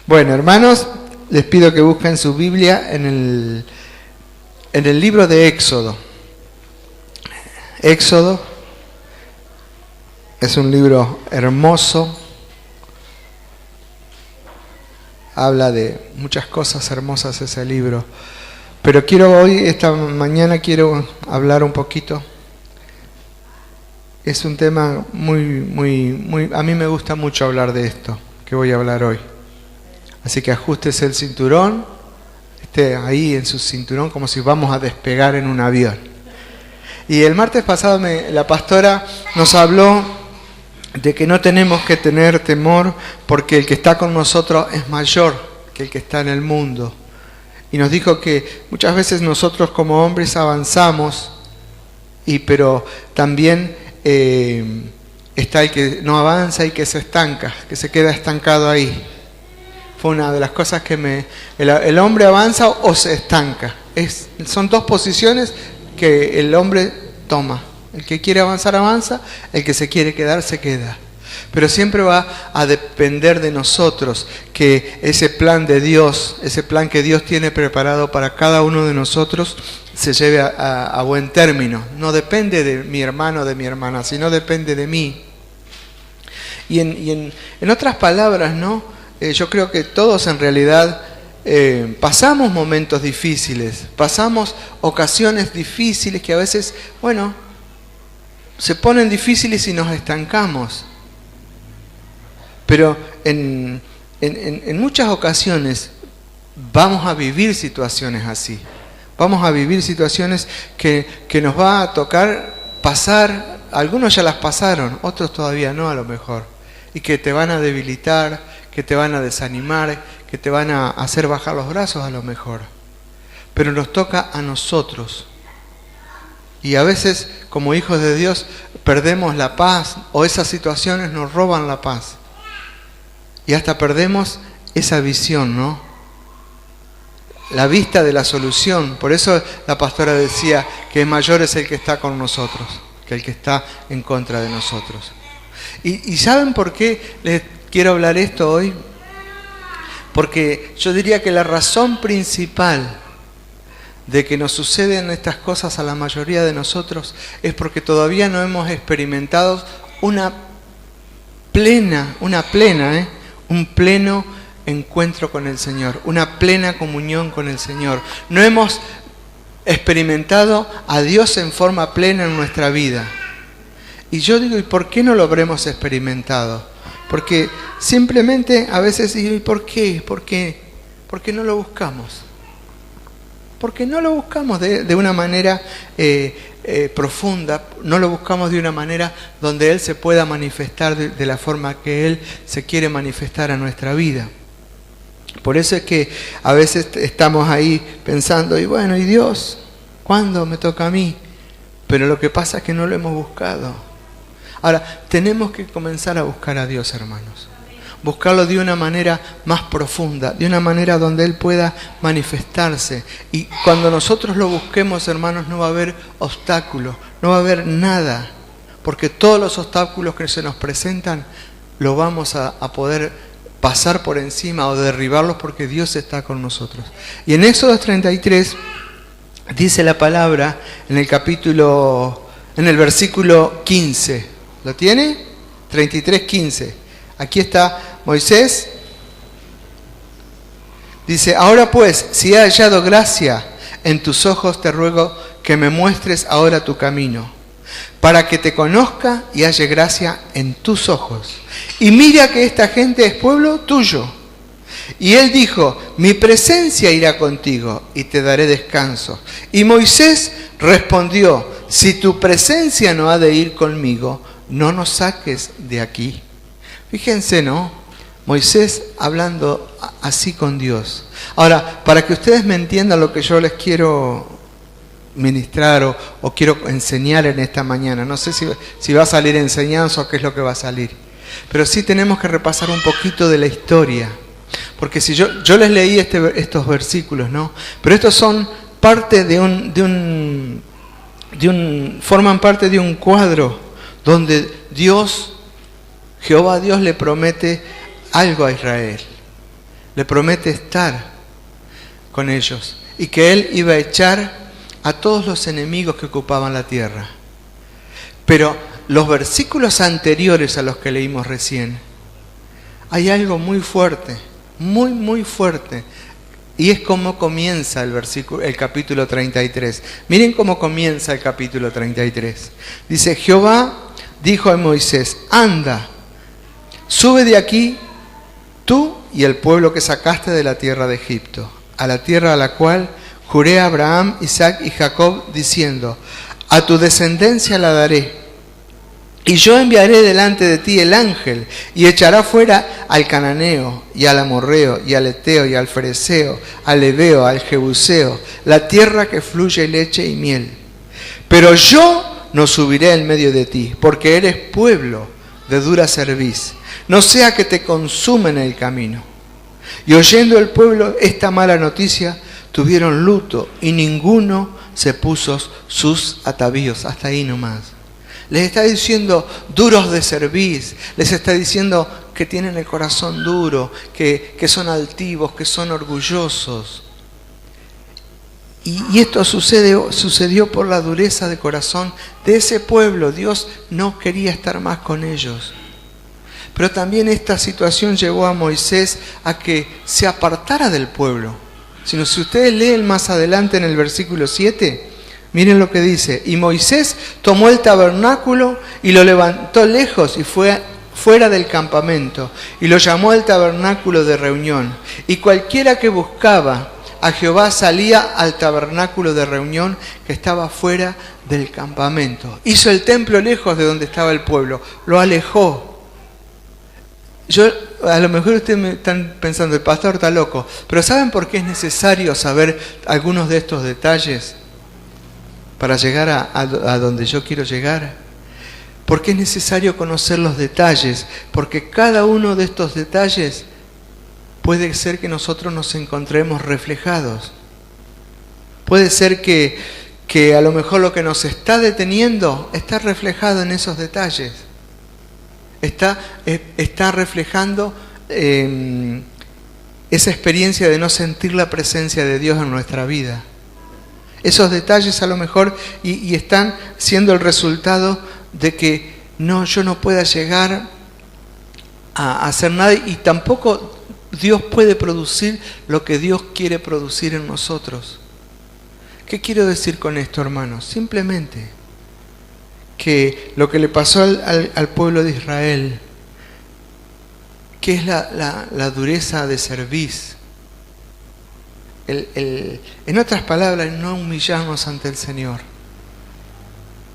Bueno, hermanos, les pido que busquen su Biblia en el libro de Éxodo. Éxodo es un libro hermoso. Habla de muchas cosas hermosas ese libro. Pero esta mañana quiero hablar un poquito. Es un tema muy, a mí me gusta mucho hablar de esto, que voy a hablar hoy. Así que ajústese el cinturón, esté ahí en su cinturón como si vamos a despegar en un avión. Y el martes pasado la pastora nos habló de que no tenemos que tener temor porque el que está con nosotros es mayor que el que está en el mundo. Y nos dijo que muchas veces nosotros como hombres avanzamos, pero también está el que no avanza y que se estanca, que se queda estancado ahí. Fue una de las cosas que el hombre avanza o se estanca. Son dos posiciones que el hombre toma. El que quiere avanzar, avanza. El que se quiere quedar, se queda. Pero siempre va a depender de nosotros que ese plan de Dios, ese plan que Dios tiene preparado para cada uno de nosotros, se lleve a buen término. No depende de mi hermano o de mi hermana, sino depende de mí. Y en otras palabras, ¿no? Yo creo que todos en realidad pasamos momentos difíciles, pasamos ocasiones difíciles que a veces, se ponen difíciles y nos estancamos. Pero en muchas ocasiones vamos a vivir situaciones así. Vamos a vivir situaciones que nos va a tocar pasar. Algunos ya las pasaron, otros todavía no a lo mejor. Y que te van a debilitar, que te van a desanimar, que te van a hacer bajar los brazos a lo mejor. Pero nos toca a nosotros. Y a veces, como hijos de Dios, perdemos la paz o esas situaciones nos roban la paz. Y hasta perdemos esa visión, ¿no? La vista de la solución. Por eso la pastora decía que mayor es el que está con nosotros que el que está en contra de nosotros. ¿Y saben por qué les quiero hablar esto hoy? Porque yo diría que la razón principal de que nos suceden estas cosas a la mayoría de nosotros es porque todavía no hemos experimentado un pleno encuentro con el Señor, una plena comunión con el Señor. No hemos experimentado a Dios en forma plena en nuestra vida. Y yo digo, ¿y por qué no lo habremos experimentado? Porque simplemente a veces digo, ¿y por qué? ¿Por qué no lo buscamos? Porque no lo buscamos de una manera profunda, no lo buscamos de una manera donde Él se pueda manifestar de la forma que Él se quiere manifestar a nuestra vida. Por eso es que a veces estamos ahí pensando, ¿y Dios? ¿Cuándo me toca a mí? Pero lo que pasa es que no lo hemos buscado. Ahora, tenemos que comenzar a buscar a Dios, hermanos. Buscarlo de una manera más profunda, de una manera donde Él pueda manifestarse. Y cuando nosotros lo busquemos, hermanos, no va a haber obstáculos, no va a haber nada. Porque todos los obstáculos que se nos presentan, lo vamos a poder pasar por encima o derribarlos porque Dios está con nosotros. Y en Éxodo 33 dice la palabra en el versículo 15. ¿Lo tiene? 33:15. Aquí está Moisés. Dice, ahora pues, si he hallado gracia en tus ojos, te ruego que me muestres ahora tu camino, para que te conozca y halle gracia en tus ojos. Y mira que esta gente es pueblo tuyo. Y él dijo, mi presencia irá contigo y te daré descanso. Y Moisés respondió, si tu presencia no ha de ir conmigo, no nos saques de aquí. Fíjense, ¿no? Moisés hablando así con Dios. Ahora, para que ustedes me entiendan lo que yo les quiero ministrar o quiero enseñar en esta mañana. No sé si va a salir enseñanza o qué es lo que va a salir. Pero sí tenemos que repasar un poquito de la historia. Porque si yo les leí estos versículos, ¿no? Pero estos son parte forman parte de un cuadro donde Jehová Dios le promete algo a Israel. Le promete estar con ellos y que Él iba a echar a todos los enemigos que ocupaban la tierra. Pero los versículos anteriores a los que leímos recién, hay algo muy fuerte, muy, muy fuerte. Y es como comienza el capítulo 33. Miren cómo comienza el capítulo 33. Dice, Jehová dijo a Moisés, anda, sube de aquí tú y el pueblo que sacaste de la tierra de Egipto, a la tierra a la cual juré a Abraham, Isaac y Jacob, diciendo, a tu descendencia la daré. Y yo enviaré delante de ti el ángel, y echará fuera al cananeo, y al amorreo, y al eteo, y al fereceo, al heveo, al jebuseo, la tierra que fluye leche y miel. Pero yo no subiré en medio de ti, porque eres pueblo de dura cerviz, no sea que te consumen en el camino. Y oyendo el pueblo esta mala noticia, tuvieron luto, y ninguno se puso sus atavíos. Hasta ahí nomás. Les está diciendo duros de cerviz, les está diciendo que tienen el corazón duro, que son altivos, que son orgullosos. Y esto sucedió por la dureza de corazón de ese pueblo. Dios no quería estar más con ellos. Pero también esta situación llevó a Moisés a que se apartara del pueblo. Si ustedes leen más adelante en el versículo 7, miren lo que dice. Y Moisés tomó el tabernáculo y lo levantó lejos y fue fuera del campamento. Y lo llamó el tabernáculo de reunión. Y cualquiera que buscaba a Jehová salía al tabernáculo de reunión que estaba fuera del campamento. Hizo el templo lejos de donde estaba el pueblo. Lo alejó. A lo mejor ustedes me están pensando, el pastor está loco. Pero ¿saben por qué es necesario saber algunos de estos detalles? Para llegar a donde yo quiero llegar. Porque es necesario conocer los detalles. Porque cada uno de estos detalles puede ser que nosotros nos encontremos reflejados. Puede ser que a lo mejor lo que nos está deteniendo está reflejado en esos detalles. Está reflejando esa experiencia de no sentir la presencia de Dios en nuestra vida. Esos detalles a lo mejor y están siendo el resultado de que yo no pueda llegar a hacer nada y tampoco Dios puede producir lo que Dios quiere producir en nosotros. ¿Qué quiero decir con esto, hermanos? Simplemente que lo que le pasó al pueblo de Israel, que es la dureza de cerviz, en otras palabras, no humillarnos ante el Señor.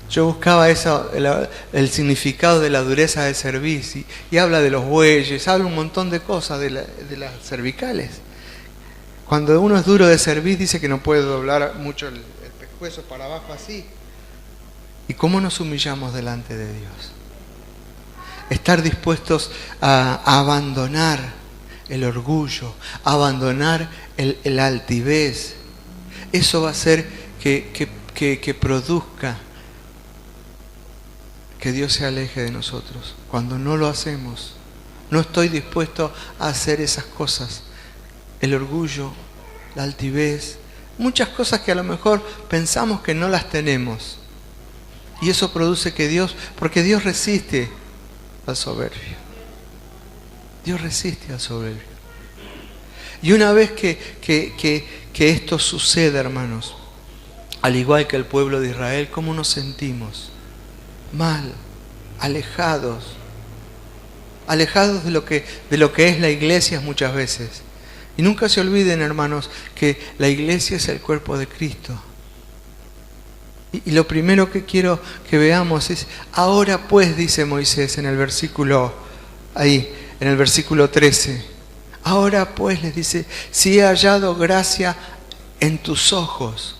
Yo buscaba el significado de la dureza de cerviz y habla de los bueyes, habla un montón de cosas de las cervicales. Cuando uno es duro de cerviz dice que no puede doblar mucho el pescuezo para abajo así. ¿Y cómo nos humillamos delante de Dios? Estar dispuestos a abandonar el orgullo, a abandonar el altivez. Eso va a hacer que produzca que Dios se aleje de nosotros. Cuando no lo hacemos, no estoy dispuesto a hacer esas cosas. El orgullo, la altivez, muchas cosas que a lo mejor pensamos que no las tenemos. Y eso produce porque Dios resiste al soberbio. Dios resiste al soberbio. Y una vez que esto sucede, hermanos, al igual que el pueblo de Israel, ¿cómo nos sentimos? Mal, alejados de lo que es la iglesia muchas veces. Y nunca se olviden, hermanos, que la iglesia es el cuerpo de Cristo. Y lo primero que quiero que veamos es, ahora pues, dice Moisés en el versículo 13, ahora pues les dice, si he hallado gracia en tus ojos,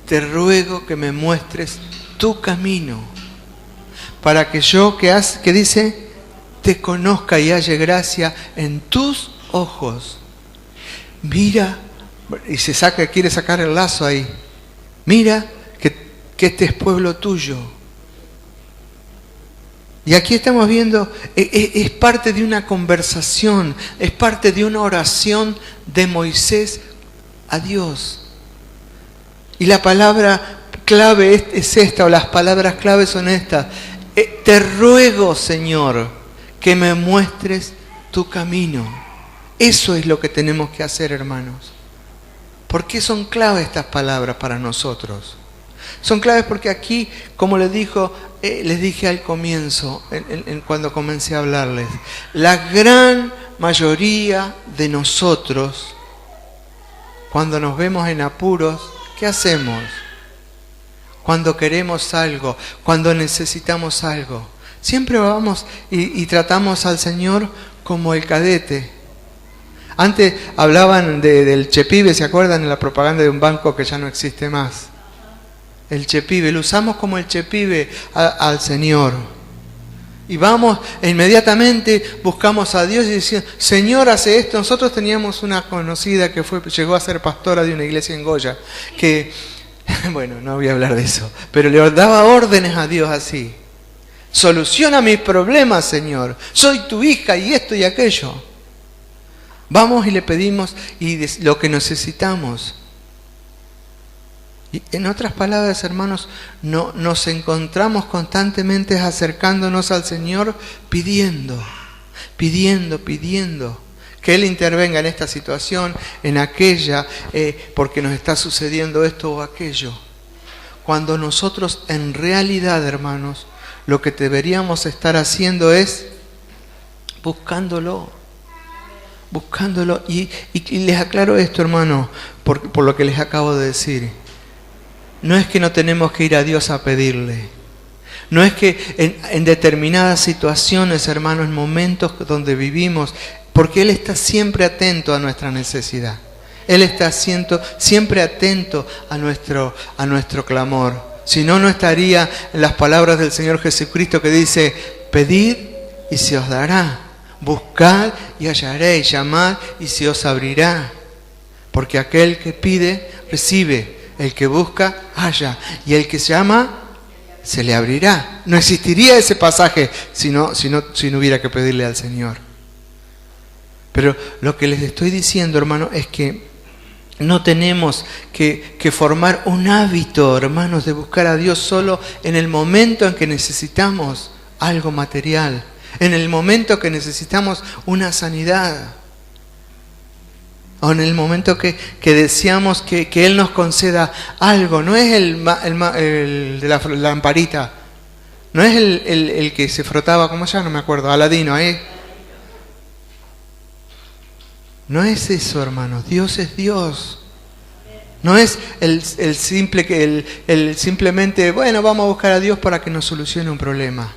te ruego que me muestres tu camino, para que yo, que dice, te conozca y halle gracia en tus ojos. Mira, y quiere sacar el lazo ahí, mira, que este es pueblo tuyo. Y aquí estamos viendo, es parte de una conversación, es parte de una oración de Moisés a Dios. Y la palabra clave es esta, o las palabras claves son estas. Te ruego, Señor, que me muestres tu camino. Eso es lo que tenemos que hacer, hermanos. ¿Por qué son claves estas palabras para nosotros? Son claves porque aquí, como les dije al comienzo, cuando comencé a hablarles, la gran mayoría de nosotros, cuando nos vemos en apuros, ¿qué hacemos? Cuando queremos algo, cuando necesitamos algo, siempre vamos y tratamos al Señor como el cadete. Antes hablaban del Chepibe, ¿se acuerdan? En la propaganda de un banco que ya no existe más. El Chepibe, lo usamos como el Chepibe al Señor. Y vamos e inmediatamente buscamos a Dios y decimos, Señor, hace esto. Nosotros teníamos una conocida que llegó a ser pastora de una iglesia en Goya, que, bueno, no voy a hablar de eso, pero le daba órdenes a Dios así. Soluciona mis problemas, Señor. Soy tu hija y esto y aquello. Vamos y le pedimos lo que necesitamos. Y en otras palabras, hermanos, nos encontramos constantemente acercándonos al Señor pidiendo que Él intervenga en esta situación, en aquella, porque nos está sucediendo esto o aquello. Cuando nosotros en realidad, hermanos, lo que deberíamos estar haciendo es buscándolo. Y les aclaro esto, hermano, por lo que les acabo de decir. No es que no tenemos que ir a Dios a pedirle. No es que en determinadas situaciones, hermanos, en momentos donde vivimos, porque Él está siempre atento a nuestra necesidad. Él está siempre atento a nuestro clamor. Si no, no estaría en las palabras del Señor Jesucristo que dice, pedid y se os dará. Buscad y hallaréis, llamad y se os abrirá. Porque aquel que pide, recibe. El que busca, halla. Y el que llama, se le abrirá. No existiría ese pasaje si no hubiera que pedirle al Señor. Pero lo que les estoy diciendo, hermano, es que no tenemos que formar un hábito, hermanos, de buscar a Dios solo en el momento en que necesitamos algo material. En el momento que necesitamos una sanidad, o en el momento que deseamos que Él nos conceda algo. No es el de la lamparita, no es el que se frotaba, ¿cómo se llama? No me acuerdo, Aladino, ¿eh? No es eso, hermanos. Dios es Dios. No es el simplemente, bueno, vamos a buscar a Dios para que nos solucione un problema.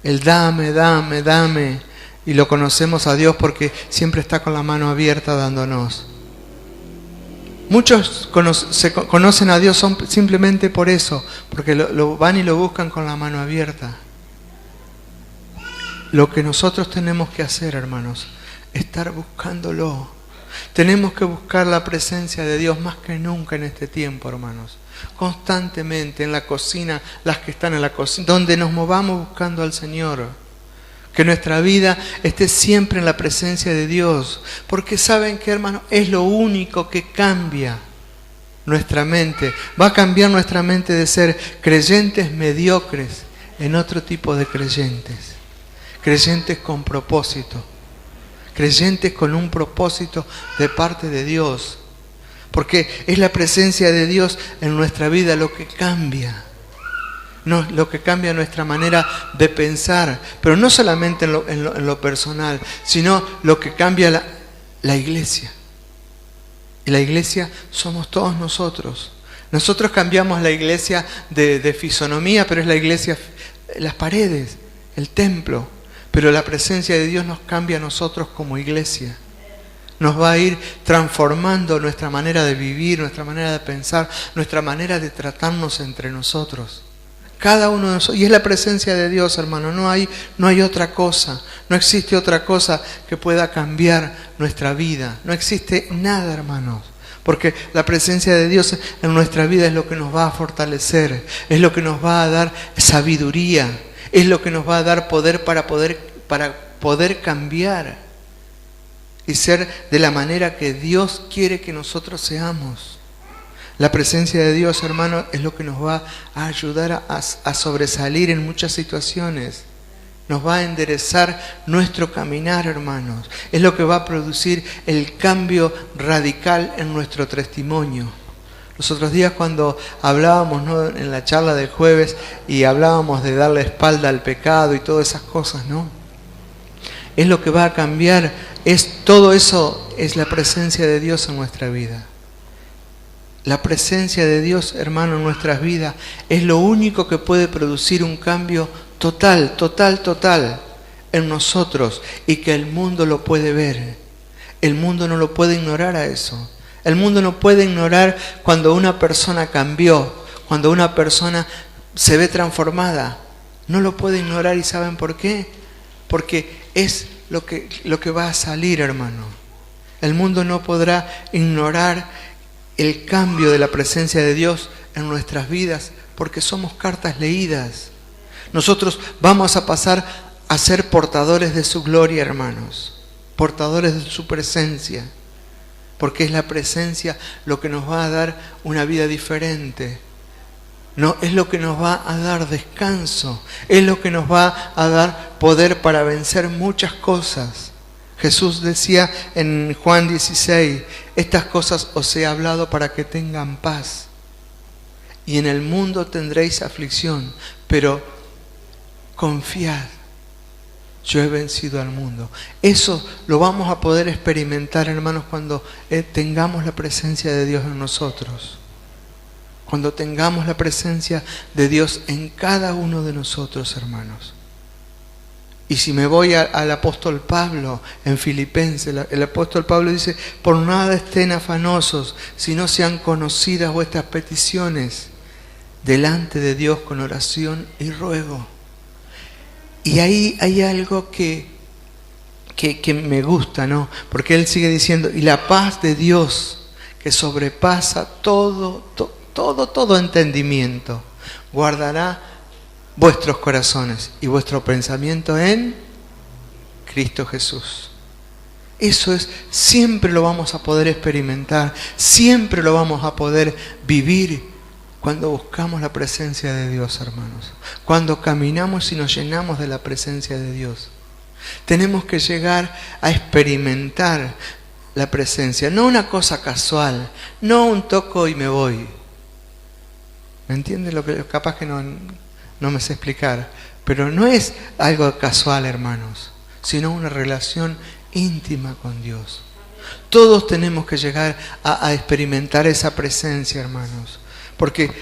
El dame. Y lo conocemos a Dios porque siempre está con la mano abierta dándonos. Muchos conocen a Dios simplemente por eso, porque lo van y lo buscan con la mano abierta. Lo que nosotros tenemos que hacer, hermanos, es estar buscándolo. Tenemos que buscar la presencia de Dios más que nunca en este tiempo, hermanos. Constantemente en la cocina, las que están en la cocina, donde nos movamos buscando al Señor. Que nuestra vida esté siempre en la presencia de Dios. Porque ¿saben qué, hermano? Es lo único que cambia nuestra mente. Va a cambiar nuestra mente de ser creyentes mediocres en otro tipo de creyentes. Creyentes con propósito. Creyentes con un propósito de parte de Dios. Porque es la presencia de Dios en nuestra vida lo que cambia. No, lo que cambia nuestra manera de pensar, pero no solamente en lo personal, sino lo que cambia la iglesia. Y la iglesia somos todos nosotros. Nosotros cambiamos la iglesia de fisonomía, pero es la iglesia, las paredes, el templo. Pero la presencia de Dios nos cambia a nosotros como iglesia. Nos va a ir transformando nuestra manera de vivir, nuestra manera de pensar, nuestra manera de tratarnos entre nosotros. Cada uno de nosotros, y es la presencia de Dios, hermano, no hay otra cosa, no existe otra cosa que pueda cambiar nuestra vida, no existe nada, hermanos, porque la presencia de Dios en nuestra vida es lo que nos va a fortalecer, es lo que nos va a dar sabiduría, Es lo que nos va a dar poder para poder cambiar y ser de la manera que Dios quiere que nosotros seamos. La presencia de Dios, hermano, es lo que nos va a ayudar a sobresalir en muchas situaciones. Nos va a enderezar nuestro caminar, hermanos. Es lo que va a producir el cambio radical en nuestro testimonio. Los otros días cuando hablábamos, ¿no?, en la charla del jueves, y hablábamos de darle espalda al pecado y todas esas cosas, ¿no? Es lo que va a cambiar, todo eso es la presencia de Dios en nuestra vida. La presencia de Dios, hermano, en nuestras vidas es lo único que puede producir un cambio total en nosotros, y que el mundo lo puede ver. El mundo no lo puede ignorar a eso. El mundo no puede ignorar cuando una persona cambió, cuando una persona se ve transformada. No lo puede ignorar, ¿y saben por qué? Porque es lo que va a salir, hermano. El mundo no podrá ignorar el cambio de la presencia de Dios en nuestras vidas, porque somos cartas leídas. Nosotros vamos a pasar a ser portadores de su gloria, hermanos, portadores de su presencia, porque es la presencia lo que nos va a dar una vida diferente. No, es lo que nos va a dar descanso, es lo que nos va a dar poder para vencer muchas cosas. Jesús decía en Juan 16, estas cosas os he hablado para que tengan paz. Y en el mundo tendréis aflicción, pero confiad, yo he vencido al mundo. Eso lo vamos a poder experimentar, hermanos, cuando tengamos la presencia de Dios en nosotros. Cuando tengamos la presencia de Dios en cada uno de nosotros, hermanos. Y si me voy al apóstol Pablo en Filipenses, el apóstol Pablo dice, por nada estén afanosos, si no sean conocidas vuestras peticiones delante de Dios con oración y ruego. Y ahí hay algo que me gusta, ¿no? Porque él sigue diciendo, y la paz de Dios, que sobrepasa todo entendimiento, guardará vuestros corazones y vuestro pensamiento en Cristo Jesús. Eso es, siempre lo vamos a poder experimentar, siempre lo vamos a poder vivir cuando buscamos la presencia de Dios, hermanos. Cuando caminamos y nos llenamos de la presencia de Dios. Tenemos que llegar a experimentar la presencia, no una cosa casual, no un toco y me voy. ¿Me entiendes? Lo que capaz que no me sé explicar, pero no es algo casual, hermanos, sino una relación íntima con Dios. Todos tenemos que llegar a experimentar esa presencia, hermanos, porque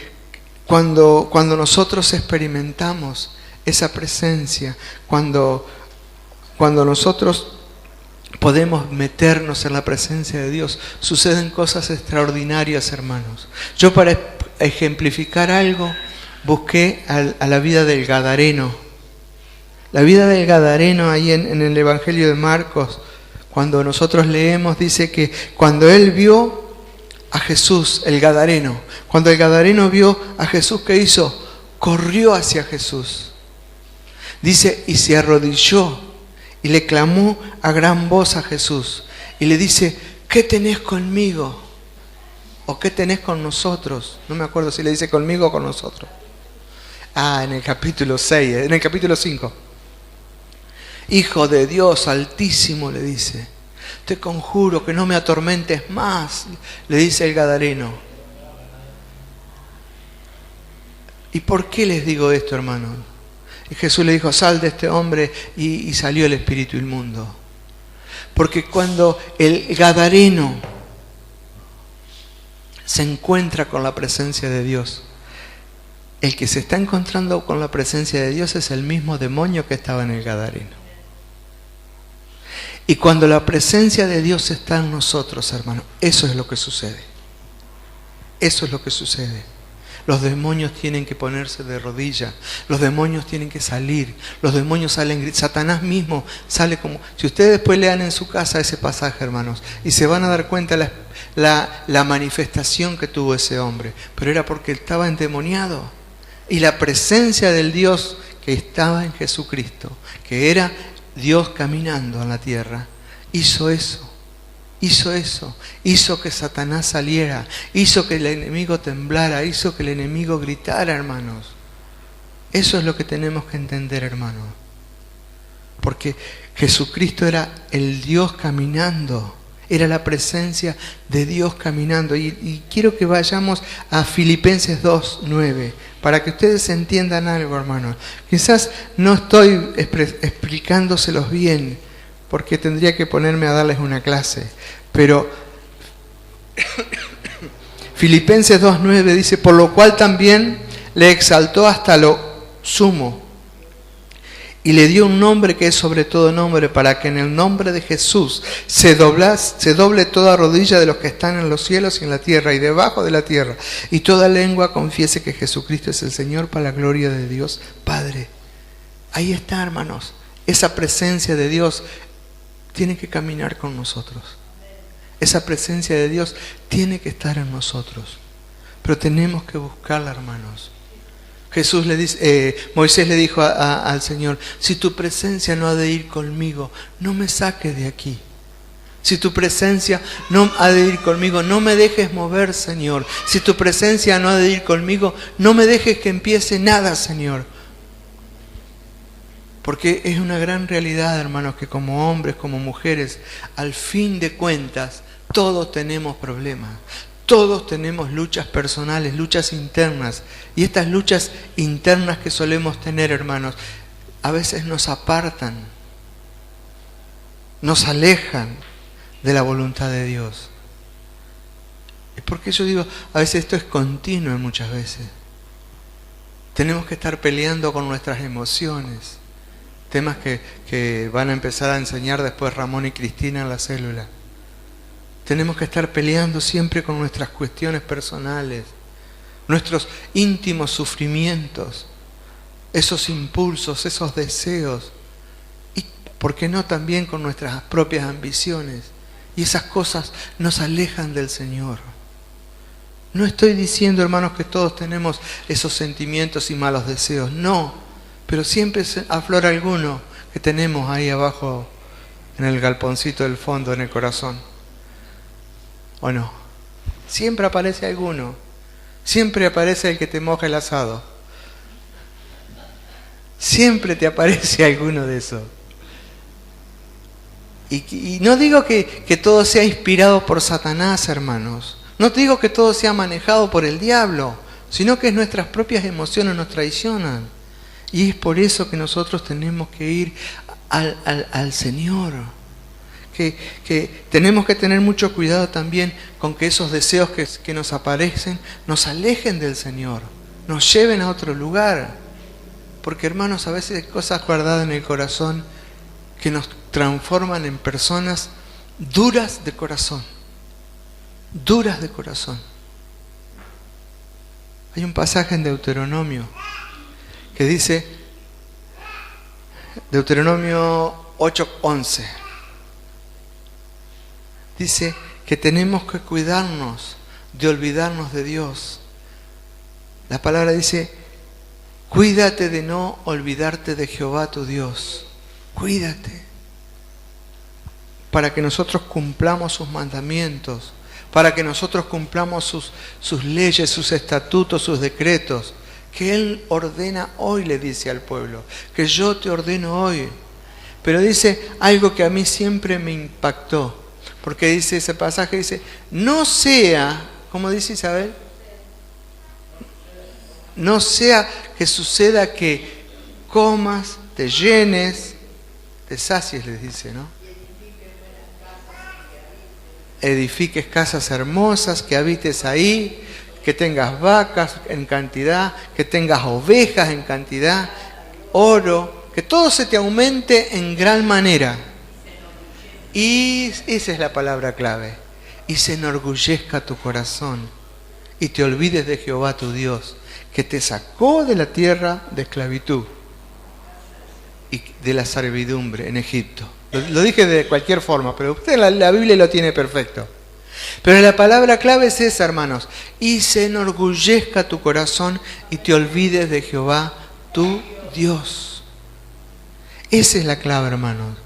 cuando nosotros experimentamos esa presencia, cuando nosotros podemos meternos en la presencia de Dios, suceden cosas extraordinarias, hermanos. Yo, para ejemplificar algo, busqué a la vida del Gadareno. La vida del Gadareno ahí en el Evangelio de Marcos, cuando nosotros leemos, dice que cuando él vio a Jesús, el Gadareno, cuando el Gadareno vio a Jesús, ¿qué hizo? Corrió hacia Jesús. Dice, y se arrodilló y le clamó a gran voz a Jesús. Y le dice, ¿qué tenés conmigo? ¿O qué tenés con nosotros? No me acuerdo si le dice conmigo o con nosotros. En el capítulo 6, en el capítulo 5. Hijo de Dios Altísimo, le dice, te conjuro que no me atormentes más, le dice el Gadareno. ¿Y por qué les digo esto, hermano? Y Jesús le dijo, sal de este hombre, y salió el espíritu inmundo. Porque cuando el Gadareno se encuentra con la presencia de Dios, el que se está encontrando con la presencia de Dios es el mismo demonio que estaba en el Gadareno. Y cuando la presencia de Dios está en nosotros, hermano, eso es lo que sucede. Eso es lo que sucede. Los demonios tienen que ponerse de rodillas, los demonios tienen que salir, los demonios salen, Satanás mismo sale como... Si ustedes después lean en su casa ese pasaje, hermanos, y se van a dar cuenta la manifestación que tuvo ese hombre, pero era porque estaba endemoniado. Y la presencia del Dios que estaba en Jesucristo, que era Dios caminando en la tierra, hizo eso. Hizo que Satanás saliera, hizo que el enemigo temblara, hizo que el enemigo gritara, hermanos. Eso es lo que tenemos que entender, hermanos. Porque Jesucristo era el Dios caminando, era la presencia de Dios caminando. Y quiero que vayamos a Filipenses 2:9, para que ustedes entiendan algo, hermanos. Quizás no estoy explicándoselos bien, porque tendría que ponerme a darles una clase. Pero Filipenses 2:9 dice: por lo cual también le exaltó hasta lo sumo y le dio un nombre que es sobre todo nombre, para que en el nombre de Jesús se doble toda rodilla de los que están en los cielos y en la tierra y debajo de la tierra, y toda lengua confiese que Jesucristo es el Señor, para la gloria de Dios Padre. Ahí está, hermanos. Esa presencia de Dios tiene que caminar con nosotros. Esa presencia de Dios tiene que estar en nosotros. Pero tenemos que buscarla, hermanos. Moisés le dijo al Señor: si tu presencia no ha de ir conmigo, no me saques de aquí. Si tu presencia no ha de ir conmigo, no me dejes mover, Señor. Si tu presencia no ha de ir conmigo, no me dejes que empiece nada, Señor. Porque es una gran realidad, hermanos, que como hombres, como mujeres, al fin de cuentas, todos tenemos problemas. Todos tenemos luchas personales, luchas internas. Y estas luchas internas que solemos tener, hermanos, a veces nos apartan, nos alejan de la voluntad de Dios. Es porque yo digo, a veces esto es continuo muchas veces. Tenemos que estar peleando con nuestras emociones. Temas que van a empezar a enseñar después Ramón y Cristina en la célula. Tenemos que estar peleando siempre con nuestras cuestiones personales, nuestros íntimos sufrimientos, esos impulsos, esos deseos, y por qué no también con nuestras propias ambiciones. Y esas cosas nos alejan del Señor. No estoy diciendo, hermanos, que todos tenemos esos sentimientos y malos deseos, no, pero siempre aflora alguno que tenemos ahí abajo en el galponcito del fondo, en el corazón. ¿O no? Siempre aparece alguno. Siempre aparece el que te moja el asado. Siempre te aparece alguno de esos. Y no digo que todo sea inspirado por Satanás, hermanos. No te digo que todo sea manejado por el diablo, sino que nuestras propias emociones nos traicionan. Y es por eso que nosotros tenemos que ir al Señor. Que tenemos que tener mucho cuidado también con que esos deseos que nos aparecen nos alejen del Señor, nos lleven a otro lugar. Porque, hermanos, a veces hay cosas guardadas en el corazón que nos transforman en personas duras de corazón. Duras de corazón. Hay un pasaje en Deuteronomio que dice, Deuteronomio 8:11. Dice que tenemos que cuidarnos de olvidarnos de Dios. La palabra dice: cuídate de no olvidarte de Jehová tu Dios. Cuídate. Para que nosotros cumplamos sus mandamientos, para que nosotros cumplamos sus leyes, sus estatutos, sus decretos, que Él ordena hoy, le dice al pueblo, que yo te ordeno hoy. Pero dice algo que a mí siempre me impactó. Porque dice ese pasaje, dice, no sea, ¿cómo dice Isabel? No sea que suceda que comas, te llenes, te sacies, les dice, ¿no? Edifiques casas hermosas, que habites ahí, que tengas vacas en cantidad, que tengas ovejas en cantidad, oro, que todo se te aumente en gran manera. Y esa es la palabra clave. Y se enorgullezca tu corazón y te olvides de Jehová tu Dios, que te sacó de la tierra de esclavitud y de la servidumbre en Egipto. Lo dije de cualquier forma, pero usted la Biblia lo tiene perfecto. Pero la palabra clave es esa, hermanos. Y se enorgullezca tu corazón y te olvides de Jehová tu Dios. Esa es la clave, hermanos.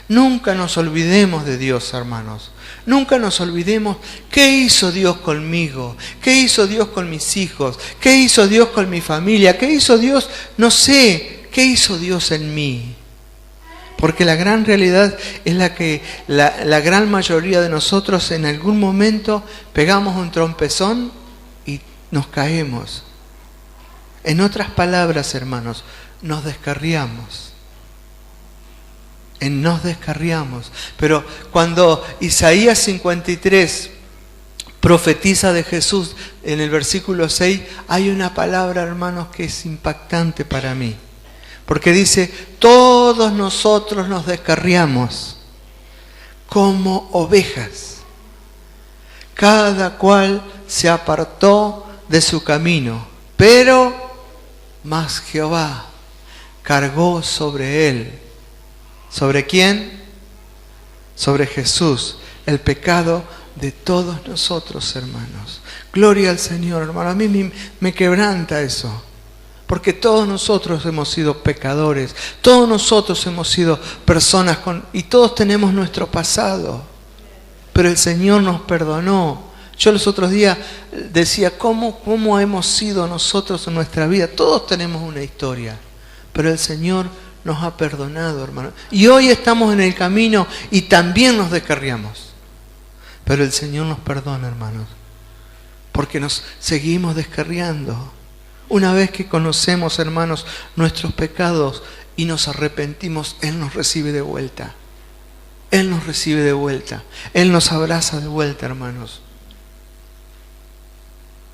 Nunca nos olvidemos de Dios, hermanos. Nunca nos olvidemos qué hizo Dios conmigo, qué hizo Dios con mis hijos, qué hizo Dios con mi familia, qué hizo Dios, no sé, qué hizo Dios en mí. Porque la gran realidad es la que la gran mayoría de nosotros en algún momento pegamos un trompezón y nos caemos. En otras palabras, hermanos, nos descarriamos. Nos descarriamos. Pero cuando Isaías 53 profetiza de Jesús en el versículo 6, hay una palabra, hermanos, que es impactante para mí. Porque dice, todos nosotros nos descarriamos como ovejas. Cada cual se apartó de su camino, pero más Jehová cargó sobre él. ¿Sobre quién? Sobre Jesús, el pecado de todos nosotros, hermanos. Gloria al Señor, hermano. A mí me quebranta eso. Porque todos nosotros hemos sido pecadores, todos nosotros hemos sido personas y todos tenemos nuestro pasado. Pero el Señor nos perdonó. Yo los otros días decía, ¿cómo hemos sido nosotros en nuestra vida? Todos tenemos una historia, pero el Señor nos ha perdonado, hermano. Y hoy estamos en el camino y también nos descarriamos. Pero el Señor nos perdona, hermanos, porque nos seguimos descarriando. Una vez que conocemos, hermanos, nuestros pecados y nos arrepentimos, Él nos recibe de vuelta. Él nos recibe de vuelta. Él nos abraza de vuelta, hermanos.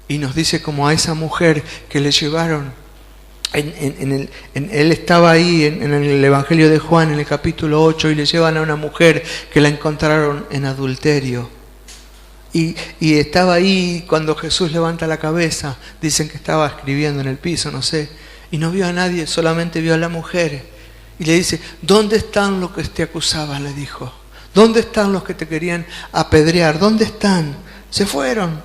Y nos dice como a esa mujer que le llevaron, él estaba ahí en el Evangelio de Juan, en el capítulo 8, y le llevan a una mujer que la encontraron en adulterio. Y estaba ahí cuando Jesús levanta la cabeza, dicen que estaba escribiendo en el piso, no sé, y no vio a nadie, solamente vio a la mujer. Y le dice, ¿dónde están los que te acusaban? Le dijo. ¿Dónde están los que te querían apedrear? ¿Dónde están? Se fueron.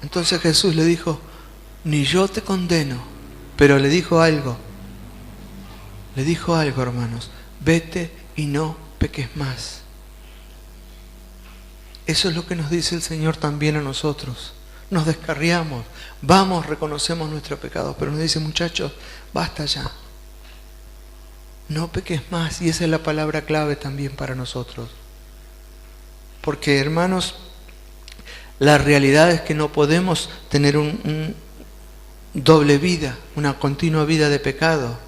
Entonces Jesús le dijo, ni yo te condeno, pero le dijo algo. Le dijo algo, hermanos, vete y no peques más. Eso es lo que nos dice el Señor también a nosotros. Nos descarriamos, vamos, reconocemos nuestro pecado, pero nos dice, muchachos, basta ya. No peques más, y esa es la palabra clave también para nosotros. Porque, hermanos, la realidad es que no podemos tener un doble vida, una continua vida de pecado,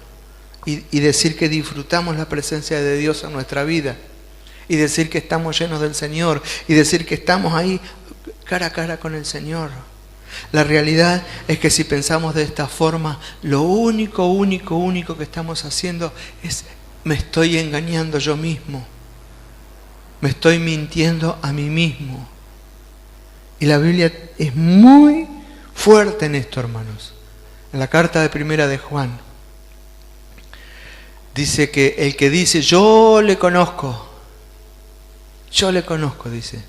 y decir que disfrutamos la presencia de Dios en nuestra vida, y decir que estamos llenos del Señor, y decir que estamos ahí cara a cara con el Señor. La realidad es que si pensamos de esta forma, lo único que estamos haciendo es, me estoy engañando yo mismo, me estoy mintiendo a mí mismo. Y la Biblia es muy fuerte en esto, hermanos. En la carta de primera de Juan, dice que el que dice, yo le conozco, dice,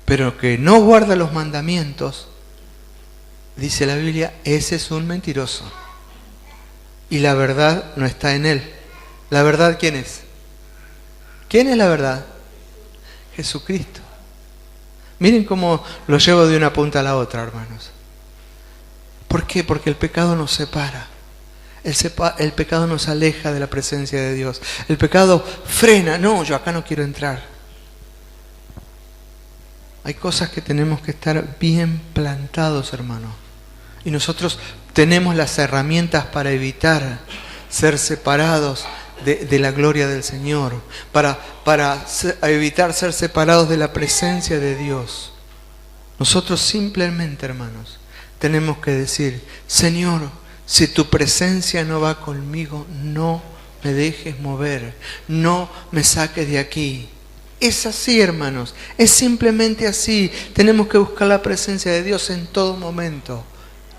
pero que no guarda los mandamientos, dice la Biblia, ese es un mentiroso. Y la verdad no está en él. ¿La verdad quién es? ¿Quién es la verdad? Jesucristo. Miren cómo lo llevo de una punta a la otra, hermanos. ¿Por qué? Porque el pecado nos separa. El pecado nos aleja de la presencia de Dios. El pecado frena. No, yo acá no quiero entrar. Hay cosas que tenemos que estar bien plantados, hermano. Y nosotros tenemos las herramientas para evitar ser separados de la gloria del Señor, para evitar ser separados de la presencia de Dios. Nosotros simplemente, hermanos, tenemos que decir, Señor, si tu presencia no va conmigo, no me dejes mover, no me saques de aquí. Es así, hermanos, es simplemente así. Tenemos que buscar la presencia de Dios en todo momento.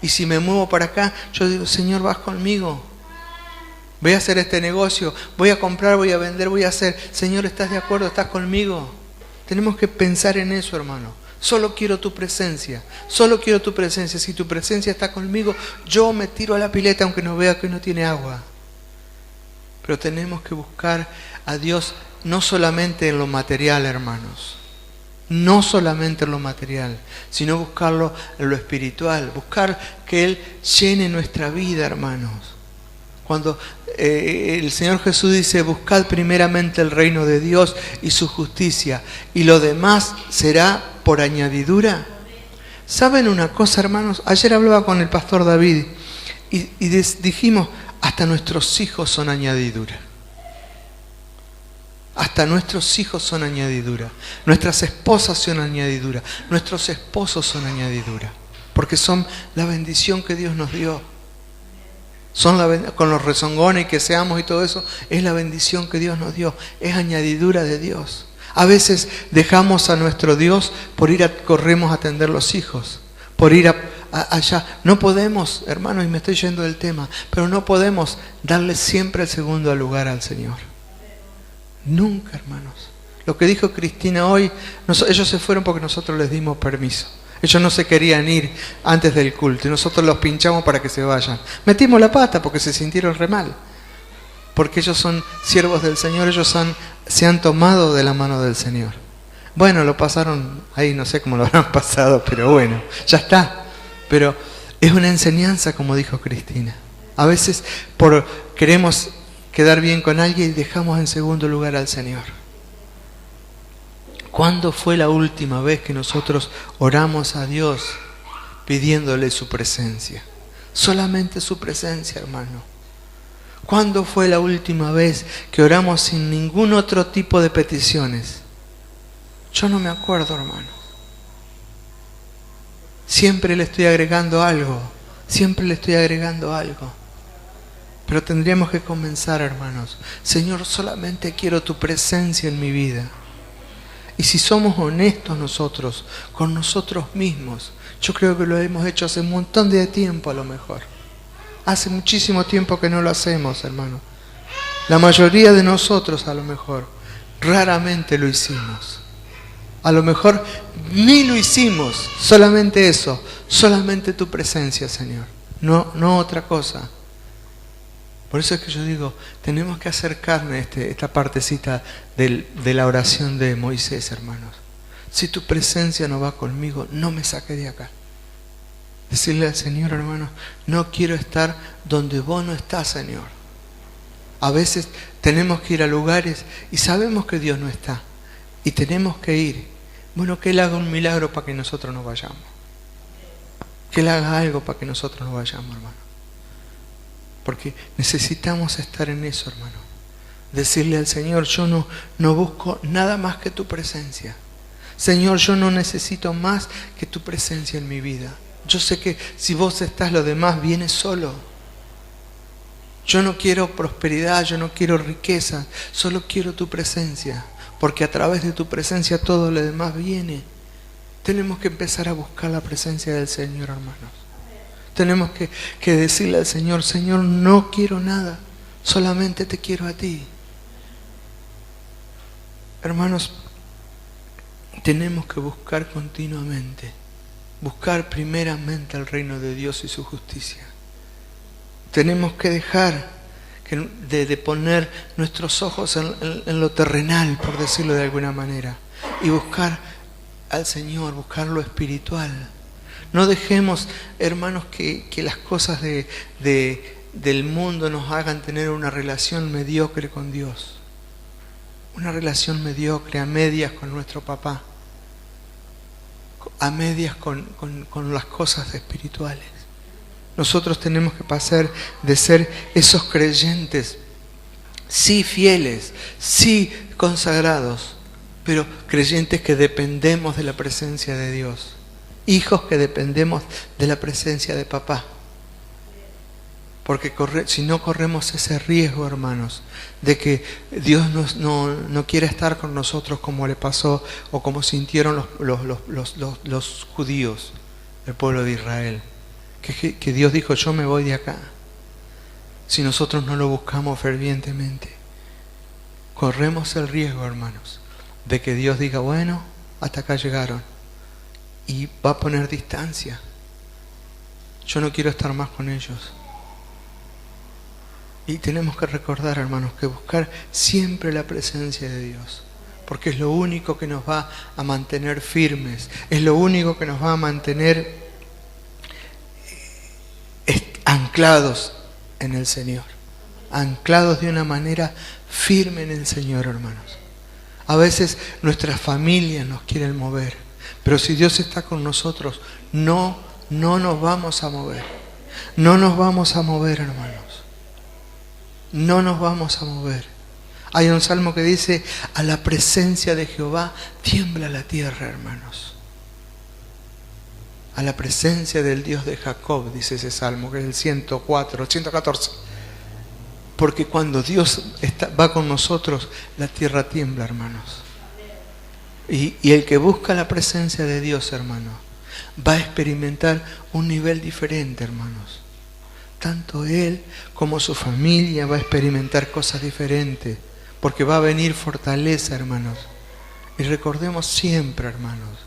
Y si me muevo para acá, yo digo, Señor, vas conmigo. Voy a hacer este negocio, voy a comprar, voy a vender, voy a hacer. Señor, ¿estás de acuerdo? ¿Estás conmigo? Tenemos que pensar en eso, hermano. Solo quiero tu presencia. Solo quiero tu presencia. Si tu presencia está conmigo, yo me tiro a la pileta aunque no vea que no tiene agua. Pero tenemos que buscar a Dios no solamente en lo material, hermanos. No solamente en lo material, sino buscarlo en lo espiritual. Buscar que Él llene nuestra vida, hermanos. Cuando el Señor Jesús dice, buscad primeramente el reino de Dios y su justicia, y lo demás será por añadidura. ¿Saben una cosa, hermanos? Ayer hablaba con el pastor David y dijimos, hasta nuestros hijos son añadidura. Hasta nuestros hijos son añadidura. Nuestras esposas son añadidura. Nuestros esposos son añadidura. Porque son la bendición que Dios nos dio. Con los rezongones que seamos y todo eso, es la bendición que Dios nos dio. Es añadidura de Dios. A veces dejamos a nuestro Dios corremos a atender los hijos. Por ir allá. No podemos, hermanos, y me estoy yendo del tema, pero no podemos darle siempre el segundo lugar al Señor. Nunca, hermanos. Lo que dijo Cristina hoy, ellos se fueron porque nosotros les dimos permiso. Ellos no se querían ir antes del culto y nosotros los pinchamos para que se vayan. Metimos la pata porque se sintieron re mal. Porque ellos son siervos del Señor, ellos se han tomado de la mano del Señor. Bueno, lo pasaron ahí, no sé cómo lo habrán pasado, pero bueno, ya está. Pero es una enseñanza, como dijo Cristina. A veces queremos quedar bien con alguien y dejamos en segundo lugar al Señor. ¿Cuándo fue la última vez que nosotros oramos a Dios pidiéndole su presencia? Solamente su presencia, hermano. ¿Cuándo fue la última vez que oramos sin ningún otro tipo de peticiones? Yo no me acuerdo, hermano. Siempre le estoy agregando algo. Siempre le estoy agregando algo. Pero tendríamos que comenzar, hermanos. Señor, solamente quiero tu presencia en mi vida. Y si somos honestos nosotros, con nosotros mismos, yo creo que lo hemos hecho hace un montón de tiempo a lo mejor. Hace muchísimo tiempo que no lo hacemos, hermano. La mayoría de nosotros a lo mejor, raramente lo hicimos. A lo mejor ni lo hicimos, solamente eso, solamente tu presencia, Señor. No otra cosa. Por eso es que yo digo, tenemos que acercarme a esta partecita de la oración de Moisés, hermanos. Si tu presencia no va conmigo, no me saque de acá. Decirle al Señor, hermanos, no quiero estar donde vos no estás, Señor. A veces tenemos que ir a lugares y sabemos que Dios no está. Y tenemos que ir. Bueno, que Él haga un milagro para que nosotros no vayamos. Que Él haga algo para que nosotros no vayamos, hermano. Porque necesitamos estar en eso, hermano. Decirle al Señor, yo no busco nada más que tu presencia. Señor, yo no necesito más que tu presencia en mi vida. Yo sé que si vos estás, lo demás viene solo. Yo no quiero prosperidad, yo no quiero riqueza, solo quiero tu presencia. Porque a través de tu presencia todo lo demás viene. Tenemos que empezar a buscar la presencia del Señor, hermanos. Tenemos que decirle al Señor, Señor, no quiero nada, solamente te quiero a ti. Hermanos, tenemos que buscar continuamente, buscar primeramente el reino de Dios y su justicia. Tenemos que dejar de poner nuestros ojos en lo terrenal, por decirlo de alguna manera, y buscar al Señor, buscar lo espiritual. No dejemos, hermanos, que las cosas del mundo nos hagan tener una relación mediocre con Dios. Una relación mediocre, a medias con nuestro papá. A medias con las cosas espirituales. Nosotros tenemos que pasar de ser esos creyentes, sí fieles, sí consagrados, pero creyentes que dependemos de la presencia de Dios. Hijos que dependemos de la presencia de papá. Porque si no corremos ese riesgo, hermanos, de que Dios no quiera estar con nosotros como le pasó o como sintieron los judíos, el pueblo de Israel. Que Dios dijo, yo me voy de acá. Si nosotros no lo buscamos fervientemente, corremos el riesgo, hermanos, de que Dios diga, bueno, hasta acá llegaron. y va a poner distancia. Yo no quiero estar más con ellos. Y tenemos que recordar, hermanos, que buscar siempre la presencia de Dios, porque es lo único que nos va a mantener firmes, es lo único que nos va a mantener anclados en el Señor, anclados de una manera firme en el Señor, hermanos. A veces nuestras familias nos quieren mover, pero si Dios está con nosotros, no nos vamos a mover. No nos vamos a mover, hermanos. No nos vamos a mover. Hay un salmo que dice: a la presencia de Jehová tiembla la tierra, hermanos. A la presencia del Dios de Jacob, dice ese salmo, que es el 114. Porque cuando Dios va con nosotros, la tierra tiembla, hermanos. Y el que busca la presencia de Dios, hermanos, va a experimentar un nivel diferente, hermanos. Tanto él como su familia va a experimentar cosas diferentes, porque va a venir fortaleza, hermanos. Y recordemos siempre, hermanos,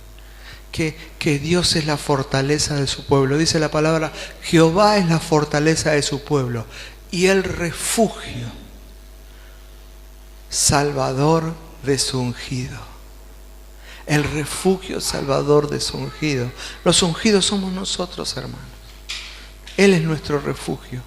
que Dios es la fortaleza de su pueblo. Dice la palabra: Jehová es la fortaleza de su pueblo y el refugio salvador de su ungido. El refugio salvador de su ungido. Los ungidos somos nosotros, hermanos. Él es nuestro refugio.